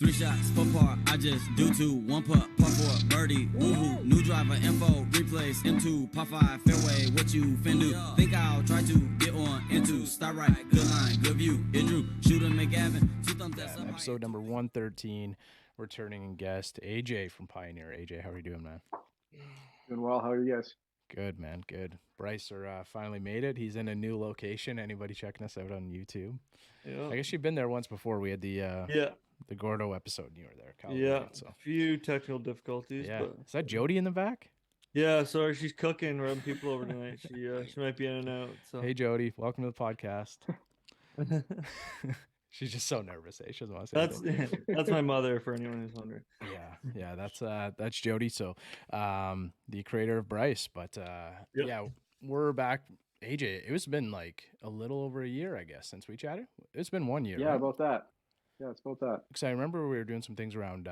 3 shots, 4 par, I just do 2. 1 putt, par 4, birdie, woohoo. New driver, info, replace, M2, par 5, fairway, what you fin do? Think I'll try to get on into, start right, good line, good view, it drew, shoot and make Gavin, 2 thumbs that's up. Episode number 113, returning guest AJ from Pioneer. AJ, how are you doing, man? Doing well. How are you guys? Good, man. Good. Bryce finally made it. He's in a new location. Anybody checking us out on YouTube? Yeah. I guess you've been there once before. We had the Gordo episode, and you were there. California, so. A few technical difficulties. Yeah. But... Is that Jody in the back? Yeah, sorry, she's cooking, running people over tonight. She might be in and out. So. Hey, Jody, welcome to the podcast. She's just so nervous. She doesn't want to say that's my mother, for anyone who's wondering. Yeah, that's Jody. So, the creator of Bryce, but yeah, we're back. AJ, it's been like a little over a year, I guess, since we chatted. It's been 1 year. Yeah, right? About that. Yeah, it's about that. Because I remember we were doing some things around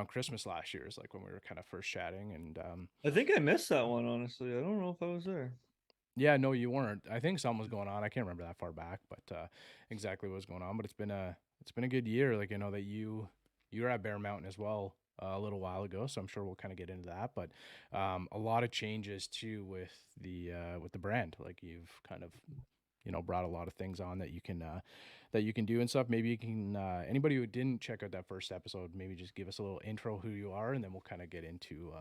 Christmas last year, like when we were kind of first chatting, and I think I missed that one. Honestly, I don't know if I was there. Yeah, no, you weren't. I think something was going on. I can't remember that far back, but exactly what was going on. But it's been a good year. Like, I know that you were at Bear Mountain as well a little while ago, so I'm sure we'll kind of get into that. But a lot of changes too with the brand. Like, you've kind of brought a lot of things on that you can do and stuff. Maybe you can anybody who didn't check out that first episode, maybe just give us a little intro who you are, and then we'll kind of get into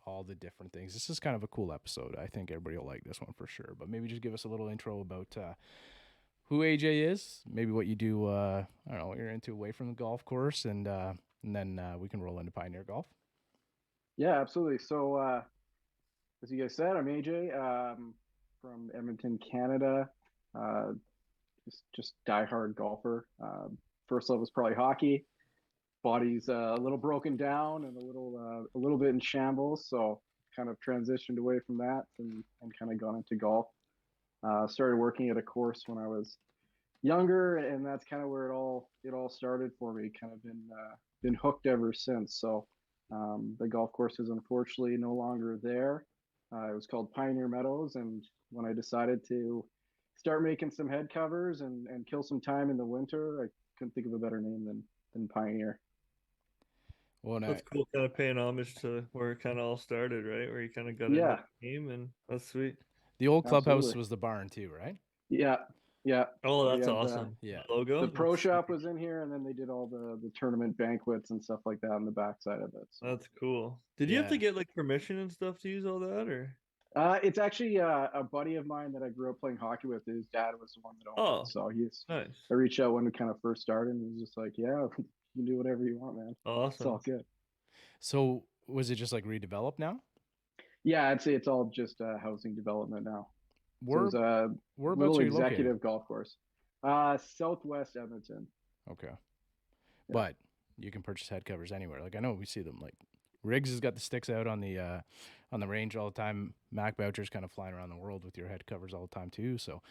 all the different things. This is kind of a cool episode. I think everybody will like this one for sure. But maybe just give us a little intro about who AJ is, maybe what you do. I don't know what you're into away from the golf course, and then we can roll into Pioneer Golf. Yeah, absolutely. So, as you guys said, I'm AJ from Edmonton, Canada. Just diehard golfer. First love was probably hockey. Body's a little broken down and a little bit in shambles, so kind of transitioned away from that and kind of gone into golf. Started working at a course when I was younger, and that's kind of where it all started for me. Kind of been hooked ever since. So the golf course is unfortunately no longer there. It was called Pioneer Meadows, and when I decided to start making some head covers and kill some time in the winter, I couldn't think of a better name than Pioneer. Well, that's cool, kind of paying homage to where it kind of all started, right? Where you kind of got into the game, and that's sweet. The old clubhouse was the barn too, right? Yeah. Oh, that's awesome. Yeah. Logo. The pro shop was in here, and then they did all the tournament banquets and stuff like that on the backside of it. So. That's cool. Did you have to get like permission and stuff to use all that, or? It's actually a buddy of mine that I grew up playing hockey with. His dad was the one that owned it. So he's nice. I reached out when we kind of first started, and he was just like, "Yeah, you can do whatever you want, man. Awesome. It's all good." So was it just like redeveloped now? Yeah, I'd say it's all just housing development now. Whereabouts are you executive located? Golf course, southwest Edmonton. Okay, but you can purchase head covers anywhere. Like, I know we see them. Like, Riggs has got the sticks out on the range all the time. Mac Boucher's kind of flying around the world with your head covers all the time too. So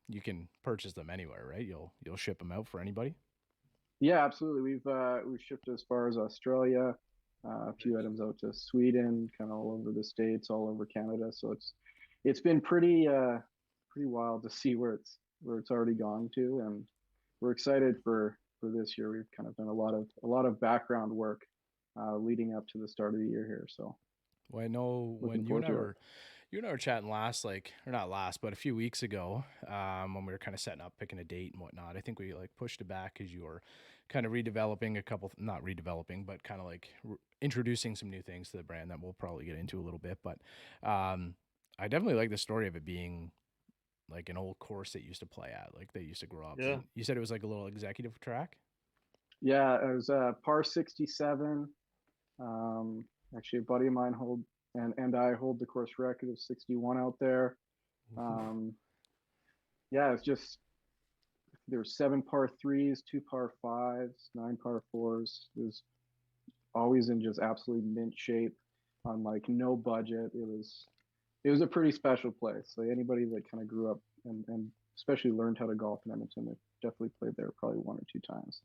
you can purchase them anywhere, right? You'll ship them out for anybody. Yeah, absolutely. We've shipped as far as Australia, a few items out to Sweden, kind of all over the States, all over Canada. So it's been pretty wild to see where it's already gone to, and we're excited for this year. We've kind of done a lot of background work leading up to the start of the year here. So, well, I know when you and I were chatting but a few weeks ago, when we were kind of setting up, picking a date and whatnot. I think we like pushed it back because you were kind of redeveloping not redeveloping, but kind of like introducing some new things to the brand that we'll probably get into a little bit. But I definitely like the story of it being like an old course that you used to play at, like they used to grow up. Yeah. And you said it was like a little executive track? Yeah, it was par 67. Actually, a buddy of mine and I hold the course record of 61 out there. Yeah, it's just there were 7 par 3s, 2 par 5s, 9 par 4s. It was always in just absolute mint shape on like no budget. It was a pretty special place. Like, anybody that kind of grew up and especially learned how to golf in Edmonton, they definitely played there probably 1 or 2 times.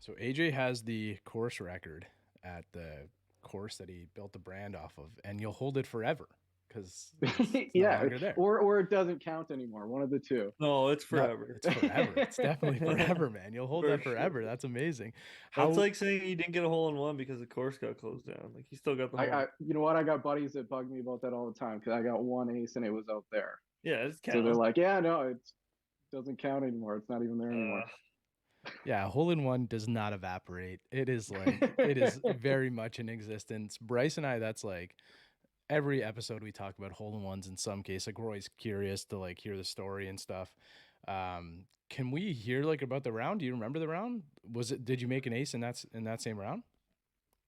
So AJ has the course record at the course that he built the brand off of, and you'll hold it forever. because it's no longer there. Or it doesn't count anymore. One of the two. No, it's forever. No, it's forever. It's definitely forever, man. You'll hold that forever. Sure. That's amazing. That's like saying you didn't get a hole in one because the course got closed down. Like you still got the hole. You know what? I got buddies that bug me about that all the time because I got one ace and it was out there. Yeah, it's so they're like, yeah, no, it doesn't count anymore. It's not even there anymore. Yeah, hole in one does not evaporate. It is like it is very much in existence. Bryce and I, that's like every episode we talk about hole in ones in some case. Like we're always curious to like hear the story and stuff. Can we hear like about the round? Do you remember the round? Did you make an ace in that same round?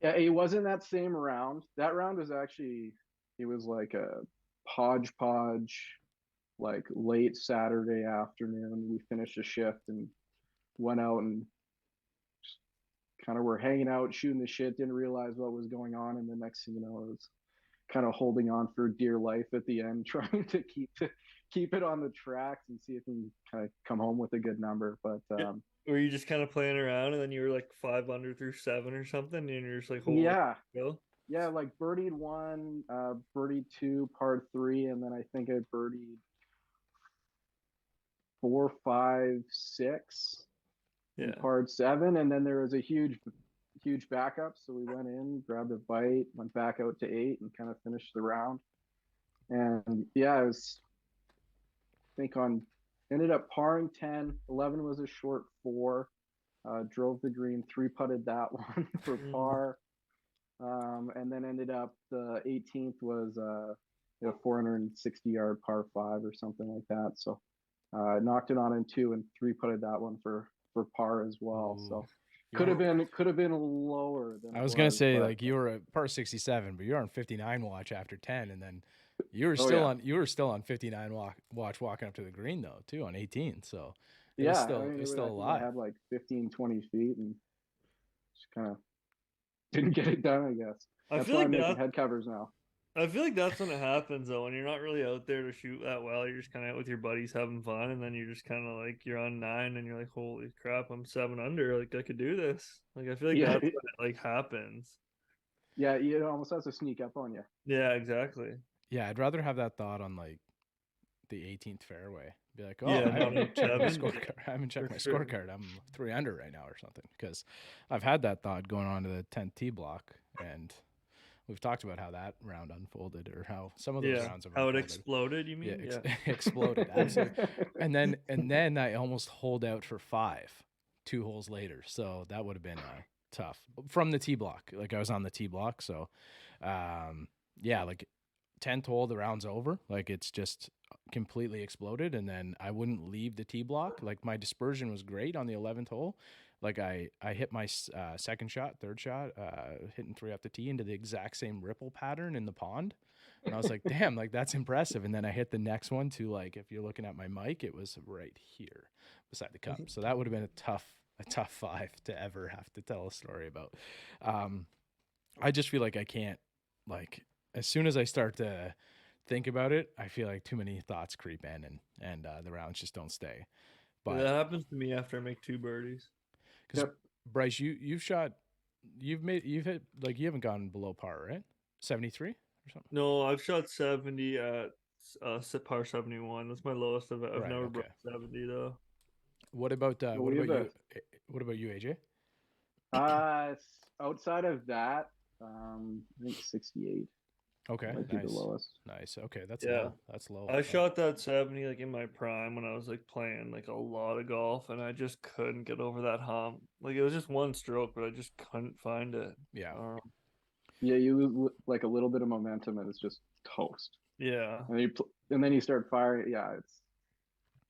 Yeah, it wasn't that same round. That round was actually, it was like a hodgepodge, like late Saturday afternoon. We finished a shift and went out and kind of were hanging out, shooting the shit, didn't realize what was going on. And the next thing you know, I was kind of holding on for dear life at the end, trying to keep it on the tracks and see if we can kind of come home with a good number. But were you just kind of playing around and then you were like 5 under through 7 or something and you're just like, holy yeah, like birdied 1, birdied 2, par 3, and then I think I birdied 4, 5, 6, par 7, and then there was a huge backup, so we went in, grabbed a bite, went back out to 8, and kind of finished the round. And yeah, I think ended up parring 10, 11 was a short 4, drove the green, 3-putted that one for par, and then ended up the 18th was a 460-yard par 5 or something like that. So knocked it on in 2 and 3-putted that one for par as well. Ooh. So could have been lower than I was gonna say, like you were at par 67, but you're on 59 watch after 10, and then you were still on 59 watch walking up to the green though too on 18. So it was still a lot. I had like 15, 20 feet and just kind of didn't get it done. I guess that's why I'm making head covers now. I feel like that's when it happens though, when you're not really out there to shoot that well. You're just kind of out with your buddies having fun, and then you're just kind of like you're on 9 and you're like, holy crap, I'm 7 under, like I could do this. Like I feel like that's when it like happens. Yeah, it almost has to sneak up on you. Yeah, exactly. Yeah, I'd rather have that thought on like the 18th fairway. Be like, oh, yeah, I haven't checked my scorecard. I'm 3 under right now or something, because I've had that thought going on to the 10th tee block, and we've talked about how that round unfolded, or how some of those rounds have unfolded. How it exploded, you mean? Yeah, exploded, absolutely. And then I almost holed out for 5, 2 holes later. So that would have been tough from the tee block. Like I was on the tee block, so like 10th hole, the round's over. Like it's just completely exploded, and then I wouldn't leave the tee block. Like my dispersion was great on the 11th hole. Like I hit my second shot, third shot, hitting 3 off the tee into the exact same ripple pattern in the pond. And I was like, damn, like that's impressive. And then I hit the next one to, like, if you're looking at my mic, it was right here beside the cup. So that would have been a tough 5 to ever have to tell a story about. I just feel like I can't, like, as soon as I start to think about it, I feel like too many thoughts creep in and the rounds just don't stay. But that happens to me after I make 2 birdies. Because Bryce, you've hit, like, you haven't gone below par, right? 73 or something? No, I've shot 70 at par 71. That's my lowest I've never broke 70 though. What about you? What about you, AJ? Outside of that, I think 68. Okay, might be the lowest. Nice. Okay, that's low. That's low. I shot that 70 like in my prime when I was like playing like a lot of golf, and I just couldn't get over that hump. Like it was just one stroke, but I just couldn't find it. Yeah. Yeah, you lose like a little bit of momentum, and it's just toast. Yeah. And then you start firing. Yeah, it's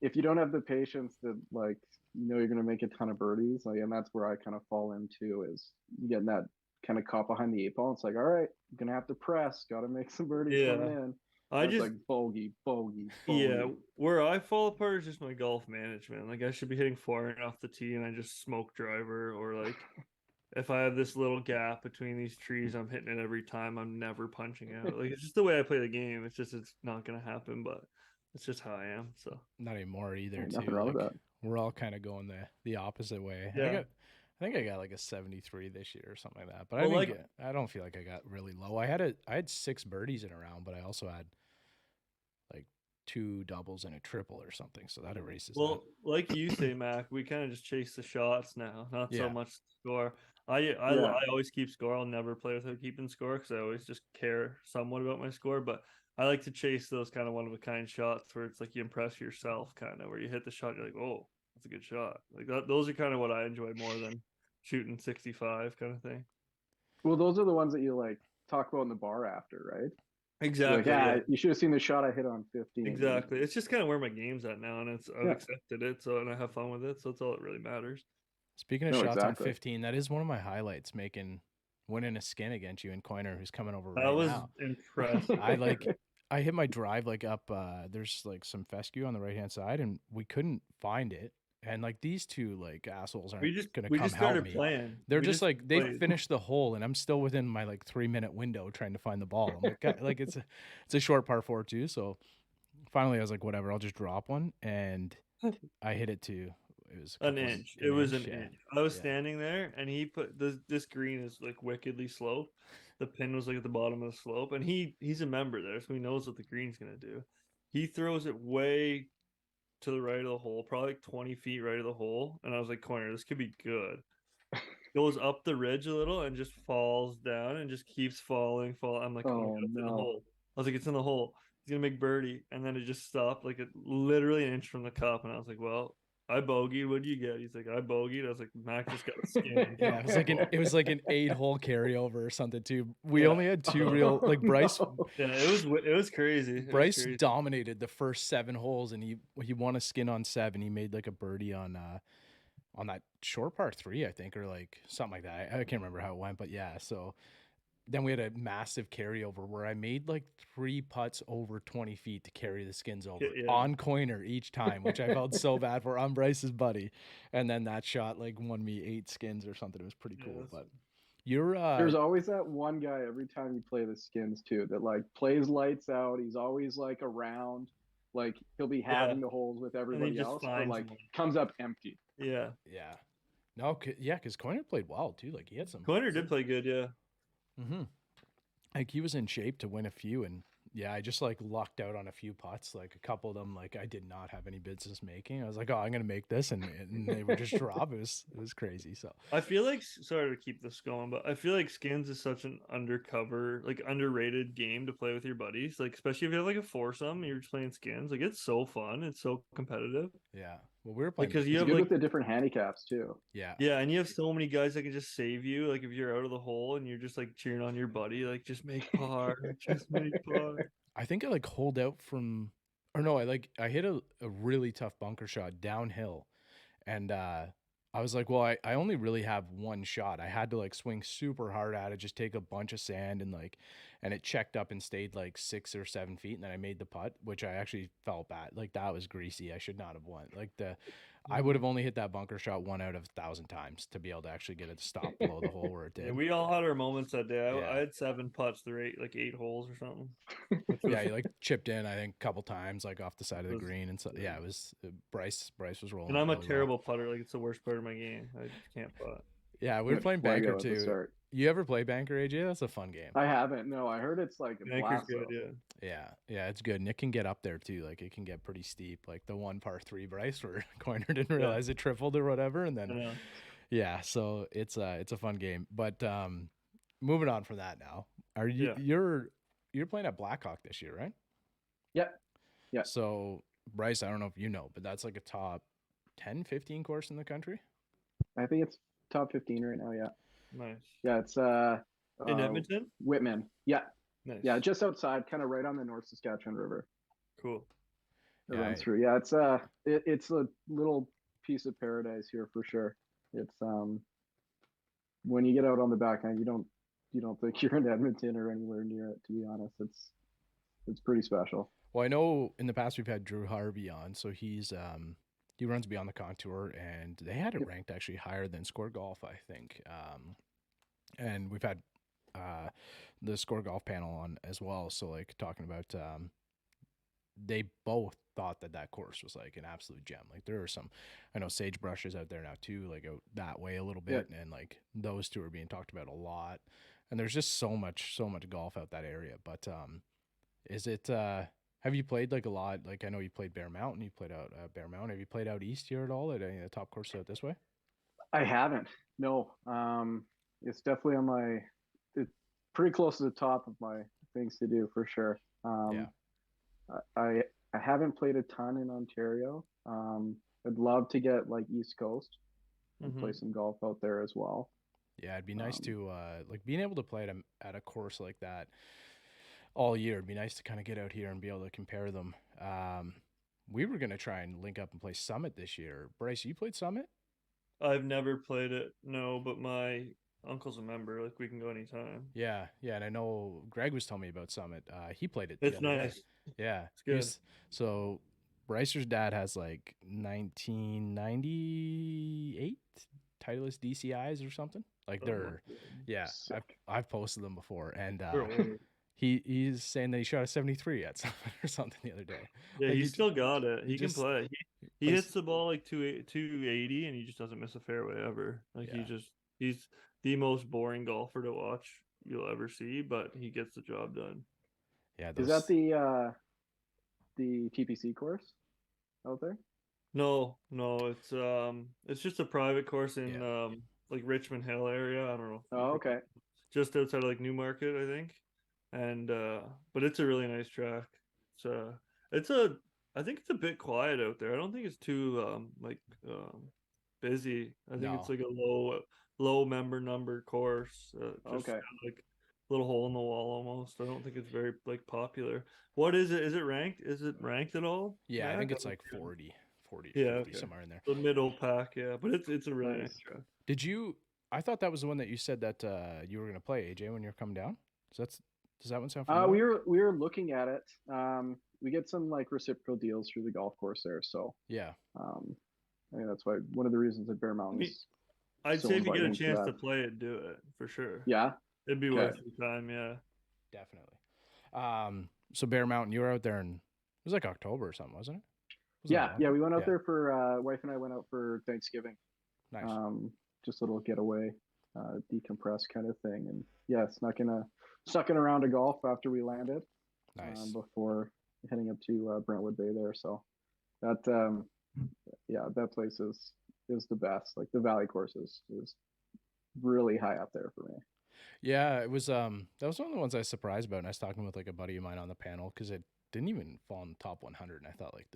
if you don't have the patience that, like, you're gonna make a ton of birdies, like, and that's where I kind of fall into, is you getting that kind of caught behind the 8 ball. It's like, all right, I'm gonna have to press, gotta make some birdies coming in. I just like bogey. Yeah, where I fall apart is just my golf management. Like I should be hitting 4 off the tee and I just smoke driver, or like if I have this little gap between these trees, I'm hitting it every time. I'm never punching out. Like it's just the way I play the game. It's not gonna happen, but it's just how I am. So not anymore either. Nothing wrong with that. We're all kind of going the opposite way. Yeah. I think I got like a 73 this year or something like that. But I don't feel like I got really low. I had 6 birdies in a round, but I also had 2 doubles and a triple or something. So that erases Well, like you say, Mac, we kind of just chase the shots now, not so Yeah. much score. I always keep score. I'll never play without keeping score because I always just care somewhat about my score. But I like to chase those kind of one of a kind shots where it's like you impress yourself, kind of where you hit the shot, you're like, oh, that's a good shot. Like that. Those are kind of what I enjoy more than shooting 65 kind of thing. Well, those are the ones that you like talk about in the bar after, right? You're like, Exactly. Yeah. you should have seen the shot I hit on 15. Exactly. It's just kind of where my game's at now, and I've Yeah. accepted it, so and I have fun with it, so that's all that really matters. Speaking of No, shots exactly. on 15, that is one of my highlights, winning a skin against you and Coiner, who's coming over That right was now. impressive. I hit my drive like up. There's like some fescue on the right hand side, and we couldn't find it. And like these two like assholes aren't gonna we come just help started me. playing. They're We just like they played. finished the hole, and I'm still within my like 3-minute window trying to find the ball. I'm like, God, like it's a short par 4 too. So finally, I was like, whatever, I'll just drop one, and I hit it to. It was an inch. It was an yeah. inch. I was Yeah. standing there, and he put this green is like wickedly sloped. The pin was like at the bottom of the slope, and he's a member there, so he knows what the green's gonna do. He throws it way to the right of the hole, probably like 20 feet right of the hole, and I was like, Corner, this could be good. Goes up the ridge a little and just falls down and just keeps falling. I'm like, oh my Oh, God, it's in the no. hole. I was like, it's in the hole. He's gonna make birdie, and then it just stopped like literally an inch from the cup, and I was like, well, I bogeyed. What do you get? He's like, I bogeyed. I was like, Mac just got a skin. Yeah, it was like an 8-hole carryover or something too. We Yeah. only had 2 real like Bryce. No. Yeah, it was crazy. Bryce dominated the first 7 holes, and he won a skin on 7. He made like a birdie on that short par 3, I think, or like something like that. I can't remember how it went, but yeah. So then we had a massive carryover where I made like 3 putts over 20 feet to carry the skins over on Coiner each time, which I felt so bad for on Bryce's buddy. And then that shot like won me 8 skins or something. It was pretty cool. But you're there's always that one guy every time you play the skins too that like plays lights out. He's always like around, like he'll be having the holes with everybody else, but like comes up empty. Yeah. No, yeah, because Coiner played well too. Like he had some. Coiner did play good, yeah. Mm-hmm. Like he was in shape to win a few, and yeah, I just like lucked out on a few putts. Like a couple of them, like I did not have any business making. I was like, oh, I'm gonna make this, and they were just drop. It was crazy. So I feel like, sorry to keep this going, but I feel like skins is such an underrated game to play with your buddies. Like especially if you have like a foursome, you're just playing skins. Like it's so fun. It's so competitive. Yeah. Well, we were playing because you have good like with the different handicaps too. Yeah, and you have so many guys that can just save you. Like if you're out of the hole and you're just like cheering on your buddy, like just make par, just make par. I think I like holed out from, or no, I hit a really tough bunker shot downhill, and I was like, well, I only really have one shot. I had to like swing super hard at it, just take a bunch of sand and it checked up and stayed like 6 or 7 feet, and then I made the putt, which I actually felt bad. Like that was greasy. I should not have won. Like I would have only hit that bunker shot 1 out of 1,000 times to be able to actually get it to stop below the hole where it did. Yeah, we all had our moments that day. I had 7 putts, the rate like 8 holes or something. Yeah, you like chipped in, I think, a couple times, like off the side of the green, and so yeah, it was Bryce was rolling. And I'm a terrible putter. Like it's the worst part of my game. I just can't putt. Yeah, we were playing Banker too. You ever play Banker, AJ? That's a fun game. I haven't. No, I heard it's like a Banker's blast. good, yeah, it's good. And it can get up there too. Like it can get pretty steep. Like the 1 par 3 Bryce where Coiner didn't realize it tripled or whatever, and then so it's a fun game. But moving on from that now, are you you're playing at Blackhawk this year, right? Yep. Yeah. So Bryce, I don't know if you know, but that's like a top 10, 15 course in the country. I think it's top 15 right now. Yeah. Nice. Yeah, it's in Edmonton? Whitman. Yeah. Nice. Yeah, just outside, kind of right on the North Saskatchewan River. Cool. It runs through. Yeah, it's it's a little piece of paradise here for sure. It's when you get out on the backhand, you don't think you're in Edmonton or anywhere near it, to be honest. It's pretty special. Well, I know in the past we've had Drew Harvey on, so he runs Beyond the Contour, and they had it ranked actually higher than Score Golf, I think. And we've had the Score Golf panel on as well, so like talking about they both thought that course was like an absolute gem. Like there are some, I know Sagebrush is out there now too, like out that way a little bit, and like those two are being talked about a lot. And there's just so much golf out that area. But is it Have you played like a lot? Like I know you played Bear Mountain. You played out Bear Mountain. Have you played out east here at all at any of the top courses out this way? I haven't. No. It's definitely on my. It's pretty close to the top of my things to do for sure. Yeah. I haven't played a ton in Ontario. I'd love to get like East Coast and play some golf out there as well. Yeah, it'd be nice Um, to like being able to play at a course like that all year. It'd be nice to kind of get out here and be able to compare them. We were gonna try and link up and play Summit this year. Bryce, you played Summit? I've never played it, no, but my uncle's a member. Like we can go anytime. Yeah, yeah, and I know Greg was telling me about Summit. He played it the It's other day. nice. Yeah, It's good. So Brycer's dad has like 1998 Titleist DCIs or something. Like Oh, they're, yeah, Sick. I've posted them before, and they're old. he's saying that he shot a 73 at Summit or something the other day. Yeah, Like, he's still got it. He can just play. He plays- hits the ball like 280 and he just doesn't miss a fairway ever. Like Yeah. he's the most boring golfer to watch you'll ever see, but he gets the job done. Yeah, Is that the TPC course out there? No, it's just a private course in Yeah. like Richmond Hill area. I don't know. Oh, okay. Just outside of like Newmarket, I think. And but it's a really nice track. It's a I think it's a bit quiet out there. I don't think it's too busy. I think it's No. like a low member number course. Just Okay. like little hole in the wall almost. I don't think it's very like popular. What is it? Is it ranked? Is it ranked at all? Yeah, I Matt? think it's like 40 to Yeah, 50 okay. somewhere in there. The middle pack, yeah. But it's a really nice Nice. track. Did you? I thought that was the one that you said that you were gonna play, AJ, when you're coming down. Does that one sound familiar? We were looking at it. We get some like reciprocal deals through the golf course there, so Yeah. I think that's why one of the reasons that Bear Mountain is I'd so say if you get a inviting for chance to that. play it, do it for sure. Yeah. It'd be Okay. worth your time, yeah. Definitely. So Bear Mountain, you were out there in it was like October or something, wasn't it? Yeah, we went out there for wife and I went out for Thanksgiving. Nice. Just a little getaway, decompress kind of thing. And yeah, snuck in around to golf after we landed. Nice. Before heading up to Brentwood Bay there. So that that place is the best. Like the Valley course is really high up there for me. Yeah, it was that was one of the ones I was surprised about, and I was talking with like a buddy of mine on the panel because it didn't even fall in the top 100, and I thought like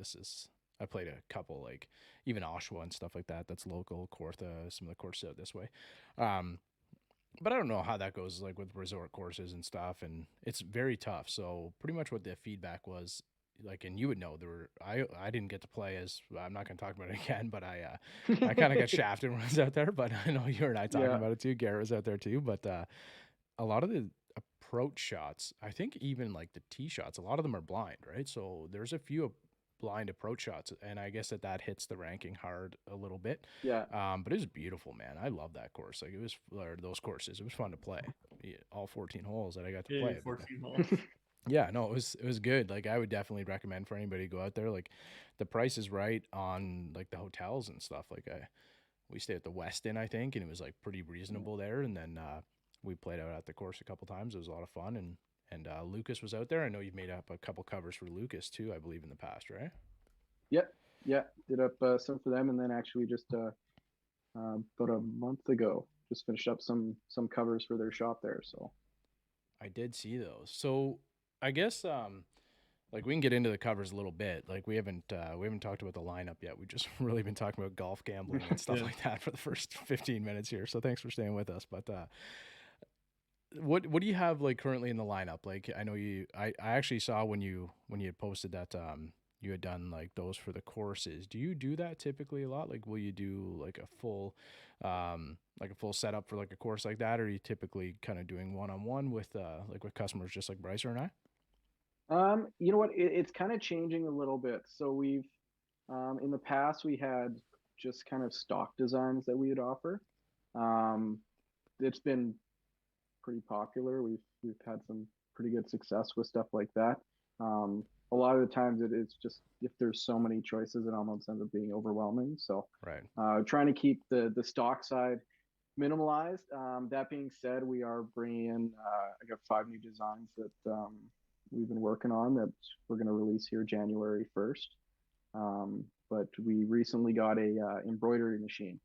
I played a couple like even Oshawa and stuff like that. That's local, Kawartha, some of the courses out this way. But I don't know how that goes like with resort courses and stuff, and it's very tough. So pretty much what the feedback was like, and you would know I didn't get to play, as I'm not going to talk about it again, but I kind of got shafted when I was out there. But I know you and I talking about it too. Garrett was out there too, but a lot of the approach shots, I think even like the tee shots, a lot of them are blind, right? So there's a few blind approach shots, and I guess that hits the ranking hard a little bit. Yeah. But it was beautiful, man. I love that course. Like those courses. It was fun to play. All 14 holes that I got to play. 14 holes. Yeah, no, it was good. Like I would definitely recommend for anybody to go out there. Like the price is right on like the hotels and stuff. Like we stayed at the Westin, I think, and it was like pretty reasonable there. And then we played out at the course a couple times. It was a lot of fun, and Lucas was out there. I know you've made up a couple covers for Lucas too, I believe, in the past, right? Yep. Yeah. Did up some for them, and then actually just about a month ago, just finished up some covers for their shop there. So I did see those. So I guess like we can get into the covers a little bit. Like we haven't talked about the lineup yet. We've just really been talking about golf gambling and stuff like that for the first 15 minutes here. So thanks for staying with us. But what do you have like currently in the lineup? Like I know I actually saw when you had posted that you had done like those for the courses. Do you do that typically a lot? Like will you do like a full setup for like a course like that, or are you typically kind of doing one-on-one with like with customers just like Bryce and I? You know what? It's kind of changing a little bit. So we've in the past we had just kind of stock designs that we would offer. It's been pretty popular. We've had some pretty good success with stuff like that. A lot of the times it's just if there's so many choices, it almost ends up being overwhelming. So right, trying to keep the stock side minimalized. That being said, we are bringing in I got 5 new designs that we've been working on that we're going to release here January 1st. But we recently got a embroidery machine,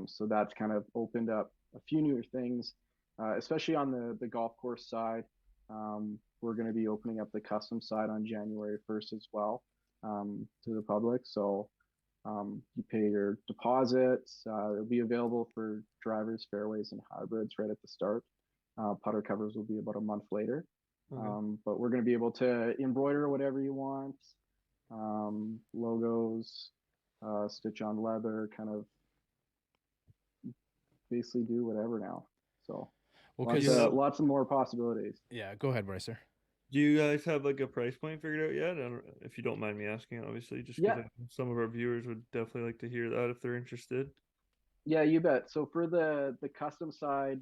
so that's kind of opened up a few newer things, especially on the golf course side. We're going to be opening up the custom side on January 1st as well, to the public. So you pay your deposits. It'll be available for drivers, fairways, and hybrids right at the start. Putter covers will be about a month later. But we're going to be able to embroider whatever you want, logos, stitch on leather, kind of basically do whatever now. So lots of more possibilities. Yeah, go ahead, Brycer. Do you guys have like a price point figured out yet? If you don't mind me asking, obviously, just because some of our viewers would definitely like to hear that if they're interested. Yeah, you bet. So for the custom side,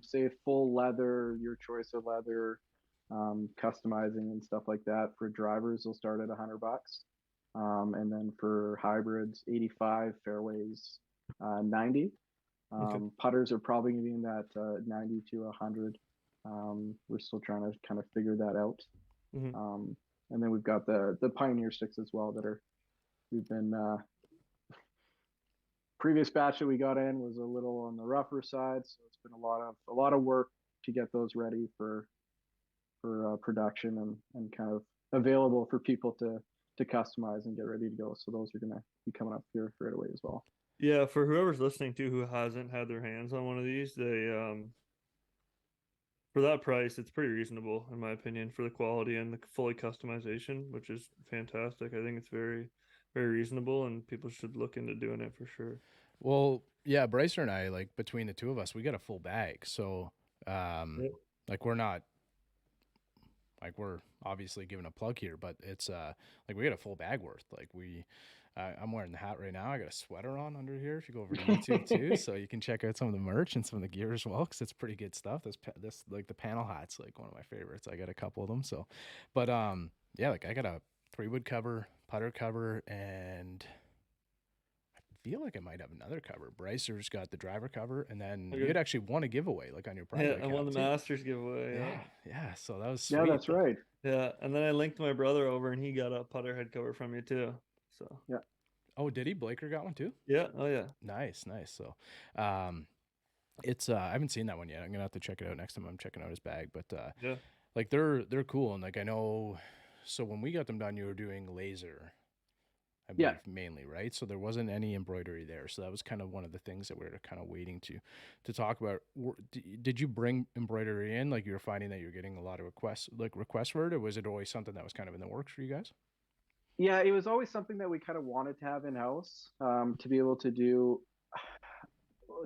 say full leather, your choice of leather, customizing and stuff like that, for drivers will start at $100. And then for hybrids, 85, fairways, 90. Putters are probably going to be in that 90 to 100. We're still trying to kind of figure that out. And then we've got the Pioneer sticks as well we've been previous batch that we got in was a little on the rougher side, so it's been a lot of work to get those ready for production and kind of available for people to customize and get ready to go. So those are going to be coming up here right away as well. Yeah, for whoever's listening to who hasn't had their hands on one of these, they for that price, it's pretty reasonable in my opinion for the quality and the fully customization, which is fantastic. I think it's very, very reasonable, and people should look into doing it for sure. Well, yeah, Brycer and I, like between the two of us, we got a full bag. So, like we're not, like we're obviously giving a plug here, but it's like we got a full bag worth. Like I'm wearing the hat right now. I got a sweater on under here. If you go over to YouTube too, so you can check out some of the merch and some of the gear as well, because it's pretty good stuff. This like the panel hat's like one of my favorites. I got a couple of them. So, but yeah, like I got a 3-wood cover, putter cover, and I feel like I might have another cover. Brycer's got the driver cover, and then you had actually won a giveaway like on your private account. I won the Masters giveaway. Yeah. So that was sweet. Yeah, that's right. Yeah, and then I linked my brother over, and he got a putter head cover from you too. So yeah. Oh, did he? Blaker got one too? Yeah. Oh yeah. Nice. So, it's I haven't seen that one yet. I'm gonna have to check it out next time I'm checking out his bag. But yeah, like they're cool, and like I know. So when we got them done, you were doing laser, I believe, mainly, right? So there wasn't any embroidery there. So that was kind of one of the things that we were kind of waiting to talk about. Did you bring embroidery in? Like you were finding that you're getting a lot of requests for it, or was it always something that was kind of in the works for you guys? Yeah, it was always something that we kind of wanted to have in house, to be able to do.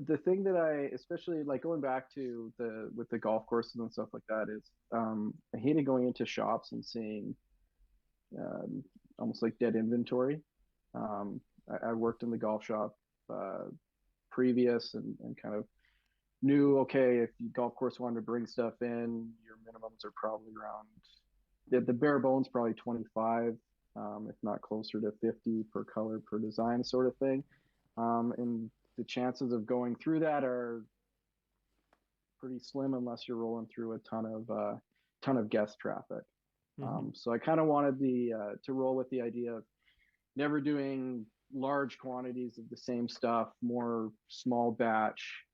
The thing that I especially like going back to with the golf courses and stuff like that is, I hated going into shops and seeing almost like dead inventory. I worked in the golf shop previous and kind of knew, okay, if the golf course wanted to bring stuff in, your minimums are probably around the bare bones, probably 25, if not closer to 50 per color per design sort of thing. And the chances of going through that are pretty slim unless you're rolling through a ton of guest traffic. So I kind of wanted to roll with the idea of never doing large quantities of the same stuff, more small batch,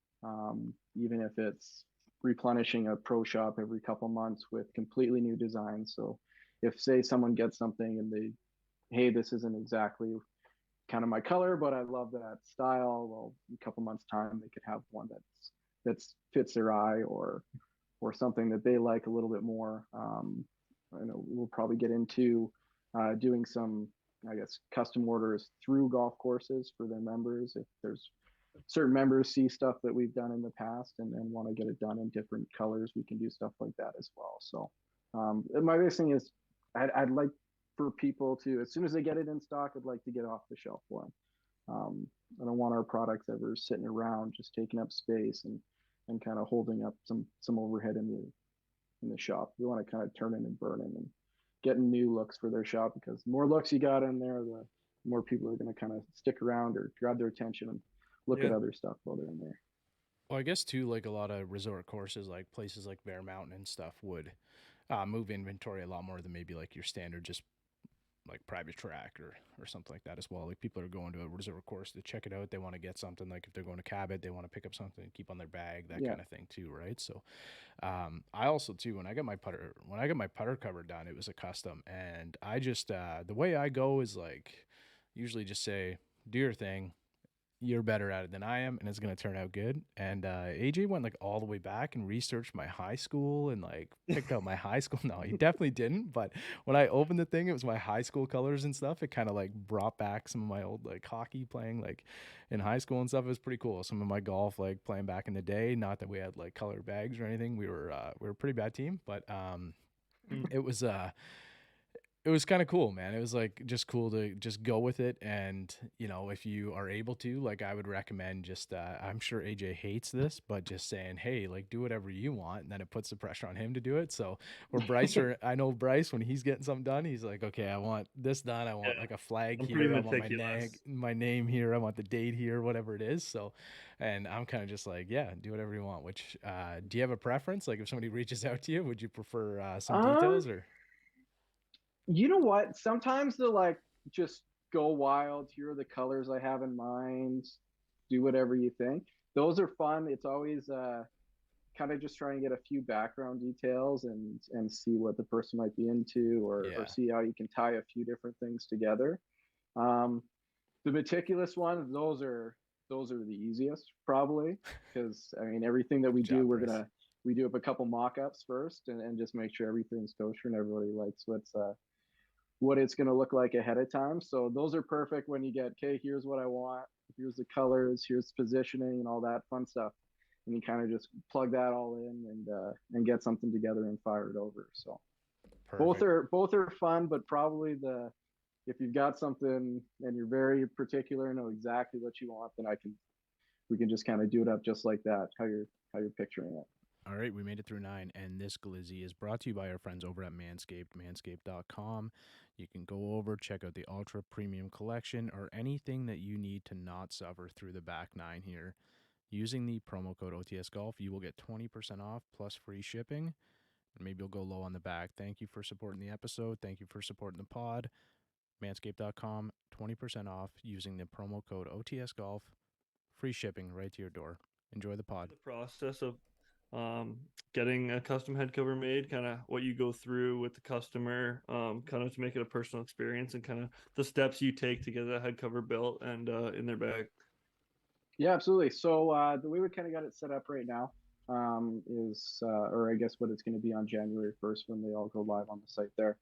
even if it's replenishing a pro shop every couple months with completely new designs. So if say someone gets something and hey, this isn't exactly kind of my color, but I love that style, well, in a couple months time, they could have one that fits their eye or something that they like a little bit more. I know we'll probably get into doing some, I guess, custom orders through golf courses for their members. If there's certain members see stuff that we've done in the past and want to get it done in different colors, we can do stuff like that as well. So my biggest thing is I'd like for people to, as soon as they get it in stock, I'd like to get off the shelf for them. I don't want our products ever sitting around just taking up space and kind of holding up some overhead in the shop. We want to kind of turn in and burn in and getting new looks for their shop, because the more looks you got in there, the more people are going to kind of stick around or grab their attention and look at other stuff while they're in there. Well, I guess too, like a lot of resort courses, like places like Bear Mountain and stuff would move inventory a lot more than maybe like your standard just like private track or something like that as well. Like people are going to a reserve course to check it out. They want to get something, like if they're going to Cabot, they want to pick up something and keep on their bag, that Yeah. kind of thing too, right? So I also too, when I got my putter cover done, it was a custom, and I just the way I go is like usually just say, do your thing. You're better at it than I am, and it's gonna turn out good. And AJ went like all the way back and researched my high school and like picked out my high school. No, he definitely didn't. But when I opened the thing, it was my high school colors and stuff. It kind of like brought back some of my old like hockey playing like in high school and stuff. It was pretty cool. Some of my golf like playing back in the day. Not that we had like colored bags or anything. We were a pretty bad team, but it was it was kind of cool, man. It was like just cool to just go with it. And, you know, if you are able to, like, I would recommend just, I'm sure AJ hates this, but just saying, hey, like, do whatever you want. And then it puts the pressure on him to do it. So, or Bryce, or I know Bryce, when he's getting something done, he's like, okay, I want this done. I want like a flag I'm here. pretty I want meticulous. my name here. I want the date here, whatever it is. So, and I'm kind of just like, yeah, do whatever you want. Which, do you have a preference? Like, if somebody reaches out to you, would you prefer some Um, details or? you know what? Sometimes they'll like just go wild. Here are the colors I have in mind. Do whatever you think. Those are fun. It's always kind of just trying to get a few background details and see what the person might be into, or Yeah. see how you can tie a few different things together. Um, the meticulous ones, those are the easiest probably, because I mean everything that we Good do, job, Bryce. we do up a couple mock-ups first, and just make sure everything's kosher and everybody likes what it's going to look like ahead of time. So those are perfect when you get, okay, here's what I want, here's the colors, here's positioning, and all that fun stuff, and you kind of just plug that all in and get something together and fire it over. So Perfect. both are fun, but probably the if you've got something and you're very particular and know exactly what you want, then we can just kind of do it up just like that, how you're picturing it. All right, we made it through 9, and this glizzy is brought to you by our friends over at Manscaped, manscaped.com. You can go over, check out the Ultra Premium Collection, or anything that you need to not suffer through the back 9 here. Using the promo code OTS Golf, you will get 20% off plus free shipping, and maybe you'll go low on the back. Thank you for supporting the episode. Thank you for supporting the pod. Manscaped.com, 20% off using the promo code OTS Golf. Free shipping right to your door. Enjoy the pod. The process of getting a custom head cover made, kind of what you go through with the customer, kind of to make it a personal experience, and kind of the steps you take to get that head cover built and in their bag. Yeah, absolutely. So the way we kind of got it set up right now is, or I guess what it's going to be on January 1st when they all go live on the site there,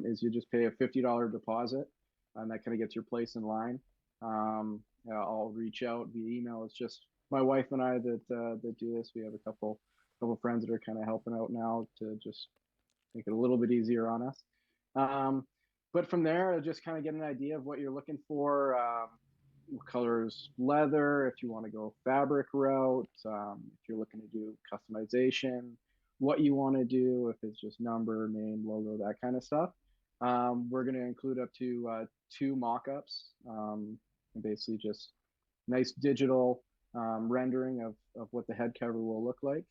is you just pay a $50 deposit, and that kind of gets your place in line. I'll reach out via email. It's just my wife and I that do this. We have a couple friends that are kind of helping out now to just make it a little bit easier on us. But from there, just kind of get an idea of what you're looking for. What colors leather, if you want to go fabric route, if you're looking to do customization, what you want to do, if it's just number, name, logo, that kind of stuff. We're going to include up to 2 mock-ups, and basically just nice digital rendering of what the head cover will look like.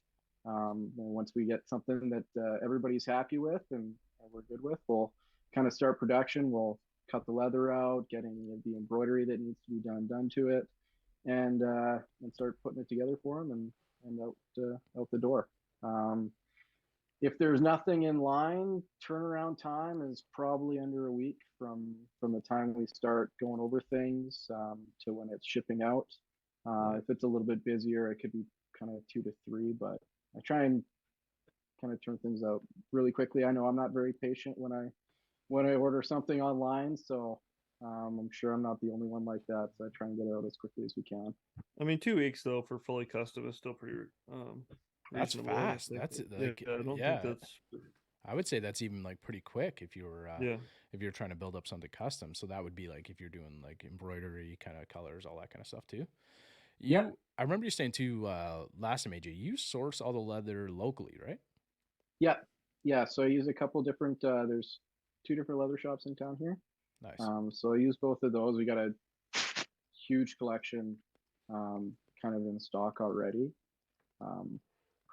And once we get something that everybody's happy with and we're good with, we'll kind of start production. We'll cut the leather out, getting the embroidery that needs to be done to it, and start putting it together for them and out the door. If there's nothing in line, turnaround time is probably under a week from the time we start going over things to when it's shipping out. If it's a little bit busier, it could be kind of 2 to 3, but I try and kind of turn things out really quickly. I know I'm not very patient when I order something online, so I'm sure I'm not the only one like that. So I try and get it out as quickly as we can. I mean, 2 weeks though for fully custom is still pretty That's reasonable. I don't fast. think. That's Yeah, like, I don't think yeah, that's. I would say that's even like pretty quick Yeah. if you're trying to build up something custom. So that would be like if you're doing like embroidery kind of colors, all that kind of stuff too. Yeah, I remember you saying too last time, AJ, you source all the leather locally, right? yeah, yeah. So I use a couple different. There's 2 different leather shops in town here. Nice. So I use both of those. We got a huge collection, kind of in stock already.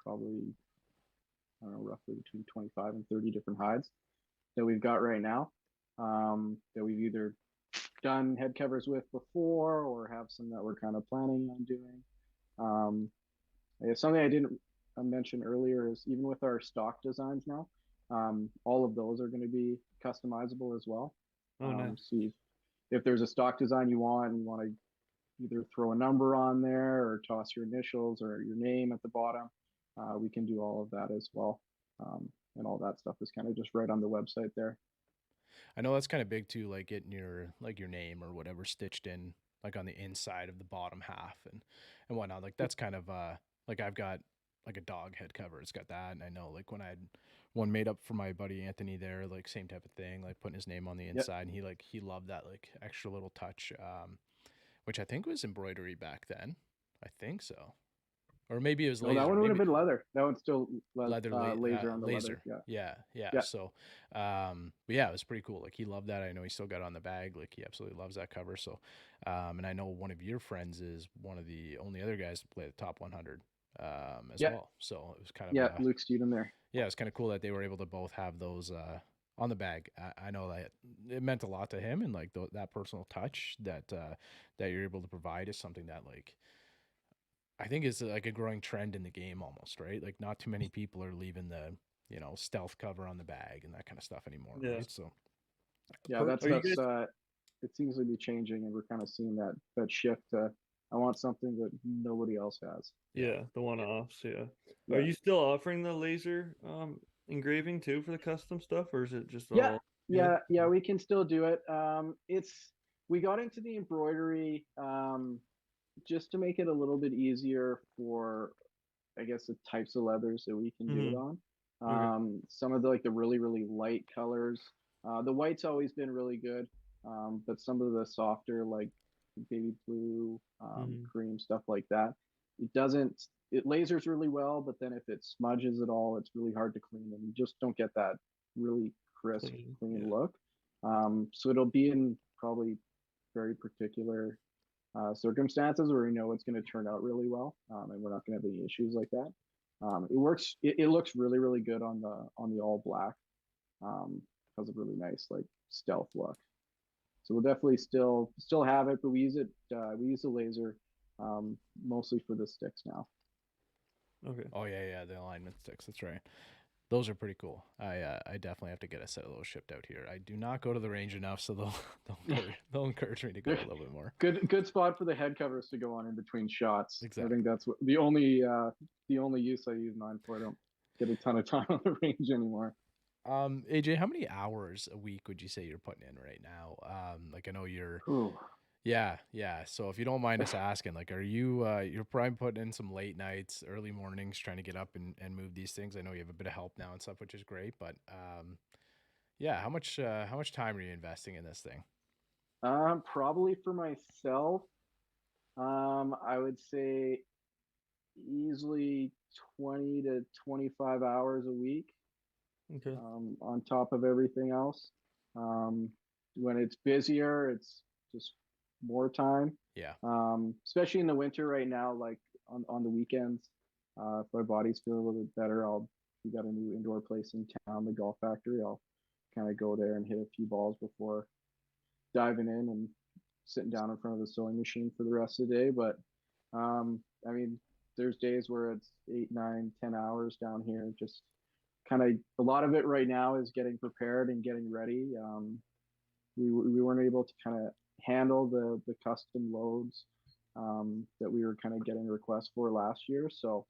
Probably I don't know, roughly between 25 and 30 different hides that we've got right now, that we've either done head covers with before or have some that we're kind of planning on doing. Something I didn't mention earlier is even with our stock designs now, all of those are going to be customizable as well. Oh, nice. So if there's a stock design you want to either throw a number on there or toss your initials or your name at the bottom, we can do all of that as well. And all that stuff is kind of just right on the website there. I know that's kind of big too, like getting your name or whatever stitched in like on the inside of the bottom half and whatnot. Like that's kind of like I've got like a dog head cover. It's got that, and I know like when I had one made up for my buddy Anthony there, like same type of thing, like putting his name on the inside, and he loved that like extra little touch, which I think was embroidery back then. I think so. Or maybe it was laser. That one would have maybe, been leather. That one's still laser on the laser. leather. Yeah. So but yeah, it was pretty cool. Like he loved that. I know he still got it on the bag. Like he absolutely loves that cover. So and I know one of your friends is one of the only other guys to play the top 100 as well. So it was kind of Luke Steven there. Yeah, it's kind of cool that they were able to both have those on the bag. I know that it meant a lot to him, and like that personal touch that that you're able to provide is something that like I think is like a growing trend in the game almost, right? Like not too many people are leaving the, stealth cover on the bag and that kind of stuff anymore, right? So yeah, that's it seems to be changing, and we're kind of seeing that shift to I want something that nobody else has. Yeah, the one-offs, yeah. Are you still offering the laser engraving too for the custom stuff, or is it just all Yeah, we can still do it. We got into the embroidery just to make it a little bit easier for, I guess, the types of leathers that we can do it on. Some of the like the really, really light colors. The white's always been really good, but some of the softer like baby blue, cream, stuff like that, it lasers really well, but then if it smudges at all, it's really hard to clean, and you just don't get that really crisp, clean look. So it'll be in probably very particular circumstances where we know it's going to turn out really well, and we're not going to have any issues like that. It works. It looks really, really good on the all black. Has a really nice like stealth look. So we'll definitely still have it, but we use it. We use the laser mostly for the sticks now. Okay. Oh yeah, the alignment sticks. That's right. Those are pretty cool. I definitely have to get a set of those shipped out here. I do not go to the range enough, so they'll encourage me to go a little bit more. Good spot for the head covers to go on in between shots. Exactly. I think that's the only use I use mine for. I don't get a ton of time on the range anymore. AJ, how many hours a week would you say you're putting in right now? Like I know you're. Ooh. Yeah. So if you don't mind us asking, like, are you you're probably putting in some late nights, early mornings, trying to get up and move these things? I know you have a bit of help now and stuff, which is great, but yeah, how much time are you investing in this thing? Probably for myself, I would say easily 20 to 25 hours a week. Okay. On top of everything else. When it's busier, it's just more time. Yeah. Especially in the winter right now, like on the weekends. If my body's feeling a little bit better, we got a new indoor place in town, the Golf Factory. I'll kind of go there and hit a few balls before diving in and sitting down in front of the sewing machine for the rest of the day. But I mean, there's days where it's 8, 9, 10 hours down here. Just kind of a lot of it right now is getting prepared and getting ready. We weren't able to kind of handle the custom loads that we were kind of getting requests for last year. So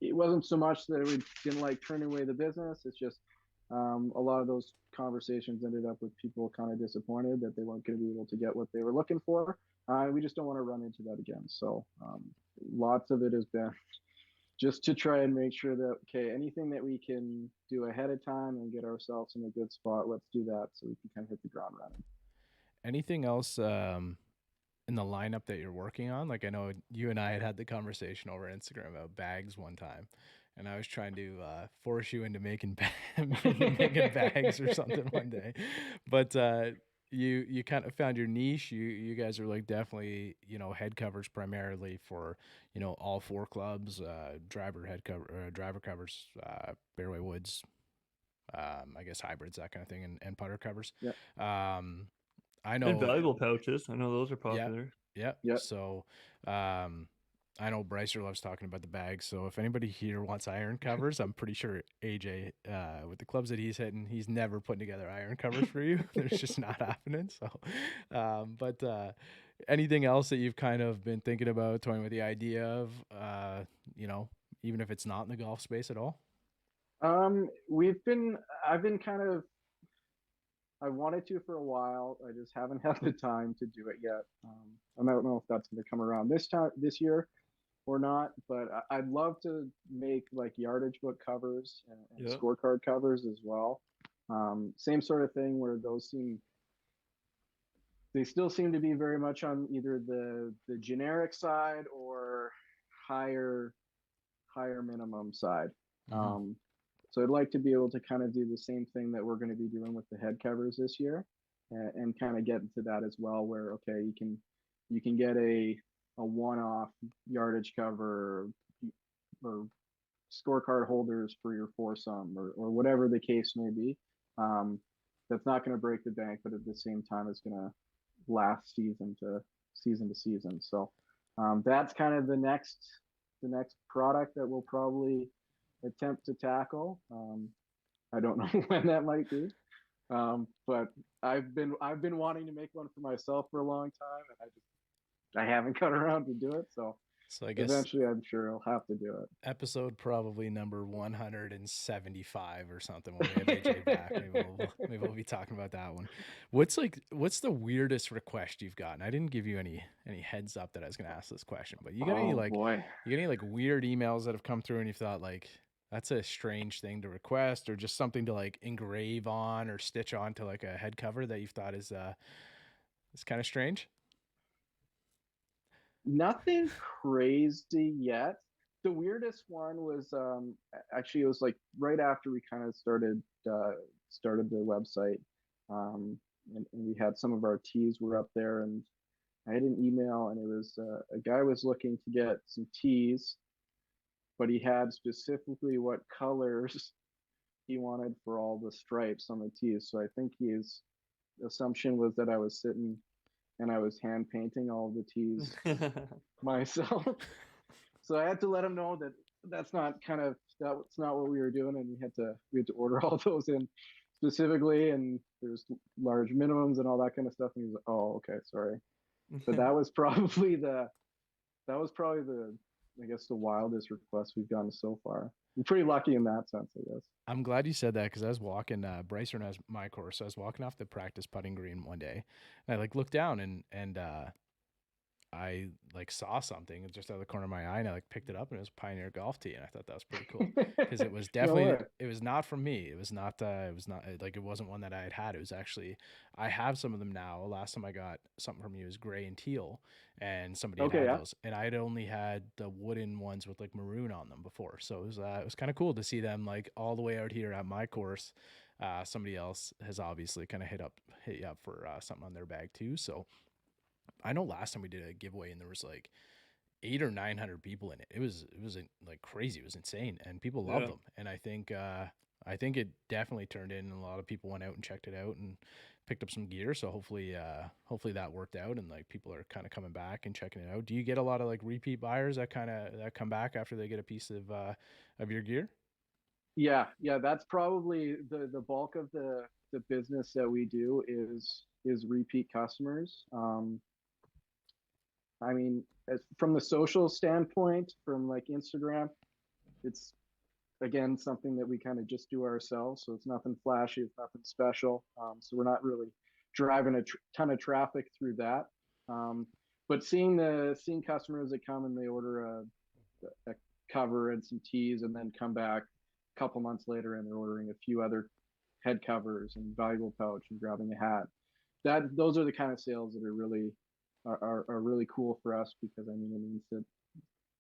it wasn't so much that we didn't like turning away the business. It's just a lot of those conversations ended up with people kind of disappointed that they weren't going to be able to get what they were looking for. We just don't want to run into that again. So lots of it has been just to try and make sure that, okay, anything that we can do ahead of time and get ourselves in a good spot, let's do that so we can kind of hit the ground running. Anything else in the lineup that you're working on? Like I know you and I had the conversation over Instagram about bags one time, and I was trying to force you into making bags or something one day. But you kind of found your niche. You guys are like definitely, you know, head covers primarily for, you know, all four clubs, driver head cover, driver covers, fairway woods, I guess hybrids, that kind of thing, and putter covers. Yeah. I And know. valuable pouches. I know those are Yeah. popular. Yeah. Yep. So, I know Brycer loves talking about the bags. So if anybody here wants iron covers, I'm pretty sure AJ, with the clubs that he's hitting, he's never putting together iron covers for you. There's just not happening. So, but anything else that you've kind of been thinking about, toying with the idea of, you know, even if it's not in the golf space at all? I've been kind of, I wanted to for a while. I just haven't had the time to do it yet. I don't know if that's going to come around this year or not, but I'd love to make like yardage book covers and Yeah. scorecard covers as well. Same sort of thing where they still seem to be very much on either the generic side or higher minimum side. So I'd like to be able to kind of do the same thing that we're going to be doing with the head covers this year, and kind of get into that as well, where okay, you can get a one-off yardage cover or scorecard holders for your foursome or whatever the case may be. That's not going to break the bank, but at the same time, it's going to last season to season. So that's kind of the next product that we'll probably attempt to tackle. I don't know when that might be, but I've been wanting to make one for myself for a long time, and I haven't got around to do it. So I guess eventually, I'm sure I'll have to do it. episode probably number 175 or something when we have AJ back. Maybe we'll be talking about that one. What's the weirdest request you've gotten? I didn't give you any heads up that I was going to ask this question, but you got any like weird emails that have come through and you thought like that's a strange thing to request, or just something to like engrave on or stitch onto like a head cover that you thought is kind of strange? Nothing crazy yet. The weirdest one was actually it was like right after we kind of started the website, and we had some of our tees were up there, and I had an email, and it was a guy was looking to get some tees, but he had specifically what colors he wanted for all the stripes on the tees. So I think his assumption was that I was sitting and I was hand painting all the tees myself. So I had to let him know that that's not what we were doing, and we had to order all those in specifically, and there's large minimums and all that kind of stuff. And he was like, "Oh, okay, sorry." But that was probably the I guess the wildest request we've gotten so far. I'm pretty lucky in that sense, I guess. I'm glad you said that, because I was walking Brycer and my course. I was walking off the practice putting green one day, and I like looked down and I like saw something just out of the corner of my eye, and I like picked it up, and it was a Pioneer golf tee, and I thought that was pretty cool because it was definitely it was not from me. It was not like it wasn't one that I had. It was actually, I have some of them now. Last time I got something from you was gray and teal, and somebody had those, and I had only had the wooden ones with like maroon on them before. So it was kind of cool to see them like all the way out here at my course. Somebody else has obviously kind of hit you up for something on their bag too. So I know last time we did a giveaway and there was like 800 or 900 people in it. It was like crazy. It was insane, and people loved them. And I think it definitely turned in, and a lot of people went out and checked it out and picked up some gear. So hopefully that worked out, and like people are kind of coming back and checking it out. Do you get a lot of like repeat buyers that come back after they get a piece of your gear? Yeah, that's probably the bulk of the business that we do is repeat customers. I mean, from the social standpoint, from like Instagram, it's again something that we kind of just do ourselves. So it's nothing flashy, it's nothing special. So we're not really driving a ton of traffic through that. But seeing customers that come and they order a cover and some tees, and then come back a couple months later and they're ordering a few other head covers and valuable pouch and grabbing a hat. Those are the kind of sales that are really cool for us, because I mean it means that